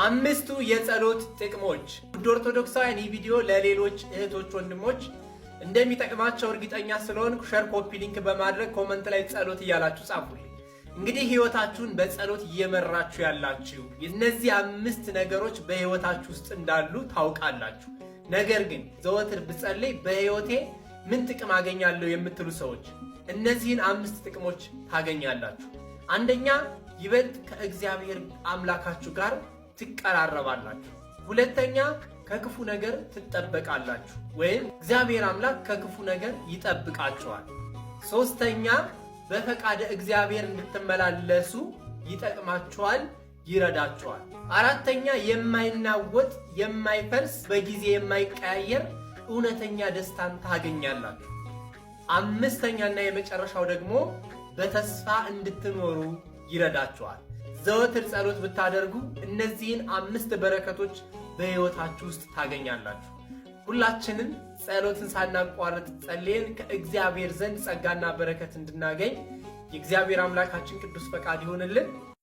አምስቱ የጸሎት ጥቅሞች። ውድ ኦርቶዶክሳውያን ይህ ቪዲዮ ለሌሎች እህቶች ወንድሞች እንደሚጠቅማቸው እርግጠኛ ስለሆንኩ ሼር፣ ኮፒ ሊንክ በማድረግ ኮመንት ላይ ጸሎት እያላችሁ ጻፉልኝ። እንግዲህ ህይወታችሁን በጸሎት እየመራችሁ ያላችሁ እነዚህ 5 ነገሮች በህይወታችሁ ውስጥ እንዳሉ ታውቃላችሁ። ነገር ግን ዘወትር ብጸልይ በህይወቴ ምን ጥቅም አገኛለሁ የምትሉ ሰዎች እነዚህን 5 ጥቅሞች ታገኛላችሁ። አንደኛ፣ ይበልጥ ከእግዚአብሔር አምላካችሁ ጋር ትቀራረባላችሁ። ሁለተኛ፣ ከክፉ ነገር ትጠበቃላችሁ ወይም እግዚአብሔር አምላክ ከክፉ ነገር ይጠብቃችኋል። ሶስተኛ፣ በፈቃደ እግዚአብሔር እንድትመላለሱ ይጠቅማችኋል፣ ይረዳችኋል። አራተኛ፣ የማይናወጥ የማይፈርስ በጊዜ የማይቀያየር እውነተኛ ደስታን ታገኛላችሁ። አምስተኛና የመጨረሻው ደግሞ በተስፋ እንድትኖሩ ይረዳችኋል። ዘወትር ጸሎት ብታደርጉ እነዚህን 5 በረከቶች በሕይወታችሁ ውስጥ ታገኛላችሁ። ሁላችንም ጸሎትን ሳናቋርጥ ጸልየን ከእግዚአብሔር ዘንድ ጸጋና በረከት እንድናገኝ የእግዚአብሔር አምላካችን ቅዱስ ፈቃድ ይሆንልን።